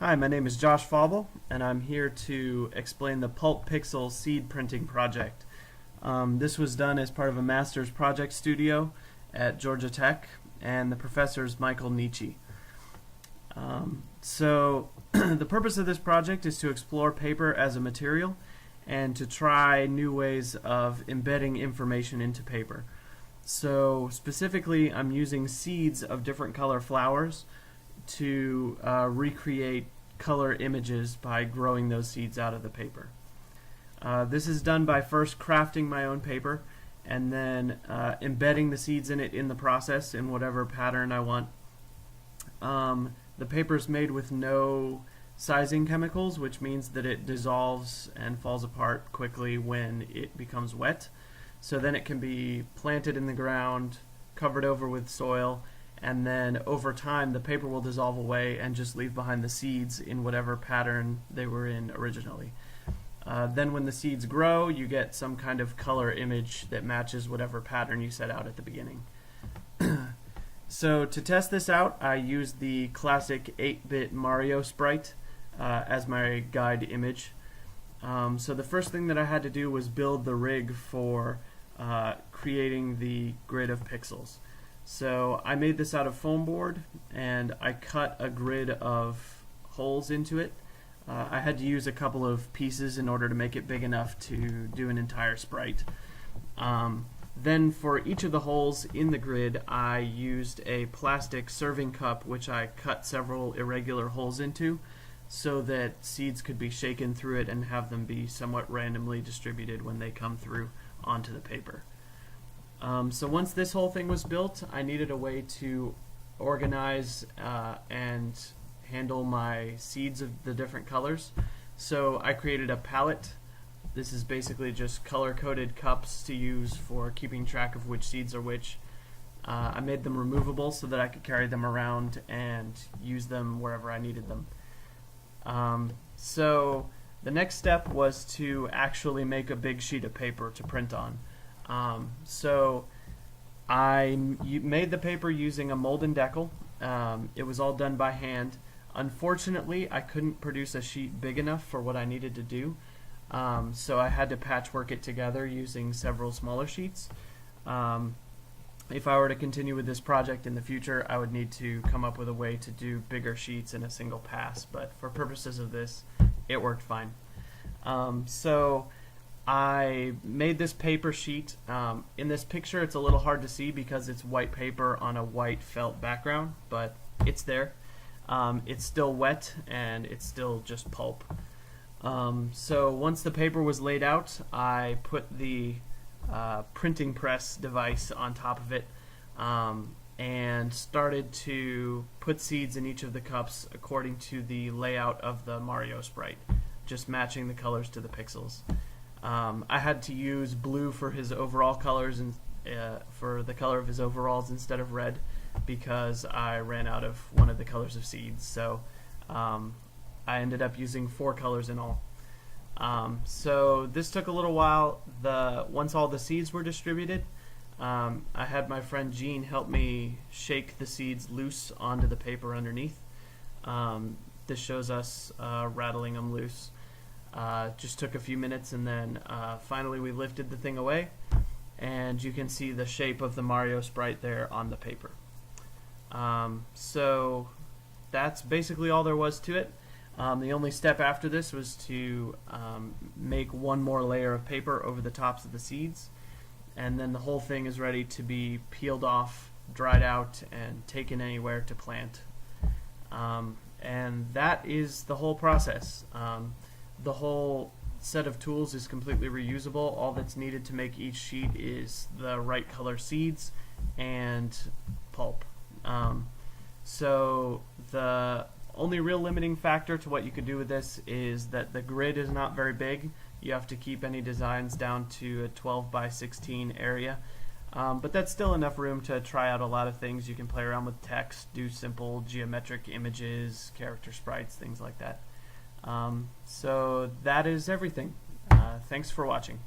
Hi, my name is Josh Faubel, and I'm here to explain the Pulpixel seed printing project. This was done as part of a master's project studio at Georgia Tech, and the professor is Michael Nietzsche. The purpose of this project is to explore paper as a material and to try new ways of embedding information into paper. So specifically, I'm using seeds of different color flowers to recreate color images by growing those seeds out of the paper. This is done by first crafting my own paper and then embedding the seeds in it in the process in whatever pattern I want. The paper is made with no sizing chemicals, which means that it dissolves and falls apart quickly when it becomes wet. So then it can be planted in the ground, covered over with soil, and then over time the paper will dissolve away and just leave behind the seeds in whatever pattern they were in originally. Then when the seeds grow, you get some kind of color image that matches whatever pattern you set out at the beginning. So to test this out, I used the classic 8-bit Mario sprite as my guide image. So the first thing that I had to do was build the rig for creating the grid of pixels. So I made this out of foam board and I cut a grid of holes into it. I had to use a couple of pieces in order to make it big enough to do an entire sprite. Then for each of the holes in the grid, I used a plastic serving cup which I cut several irregular holes into so that seeds could be shaken through it and have them be somewhat randomly distributed when they come through onto the paper. So once this whole thing was built, I needed a way to organize and handle my seeds of the different colors. So I created a palette. This is basically just color-coded cups to use for keeping track of which seeds are which. I made them removable so that I could carry them around and use them wherever I needed them. So the next step was to actually make a big sheet of paper to print on. So I made the paper using a mold and decal. It was all done by hand. Unfortunately, I couldn't produce a sheet big enough for what I needed to do, so I had to patchwork it together using several smaller sheets. If I were to continue with this project in the future, I would need to come up with a way to do bigger sheets in a single pass, but for purposes of this, it worked fine. So I made this paper sheet. In this picture it's a little hard to see because it's white paper on a white felt background, but it's there. It's still wet and it's still just pulp. So once the paper was laid out, I put the printing press device on top of it and started to put seeds in each of the cups according to the layout of the Mario sprite, just matching the colors to the pixels. I had to use blue for his overall colors and for the color of his overalls instead of red because I ran out of one of the colors of seeds. So I ended up using 4 colors in all. So this took a little while. Once all the seeds were distributed, I had my friend Gene help me shake the seeds loose onto the paper underneath. This shows us rattling them loose. Just took a few minutes, and then finally we lifted the thing away, and you can see the shape of the Mario sprite there on the paper. So that's basically all there was to it. The only step after this was to make one more layer of paper over the tops of the seeds, and then the whole thing is ready to be peeled off, dried out, and taken anywhere to plant. And that is the whole process. The whole set of tools is completely reusable. All that's needed to make each sheet is the right color seeds and pulp. So the only real limiting factor to what you could do with this is that the grid is not very big. You have to keep any designs down to a 12 by 16 area. But that's still enough room to try out a lot of things. You can play around with text, do simple geometric images, character sprites, things like that. So that is everything. Thanks for watching.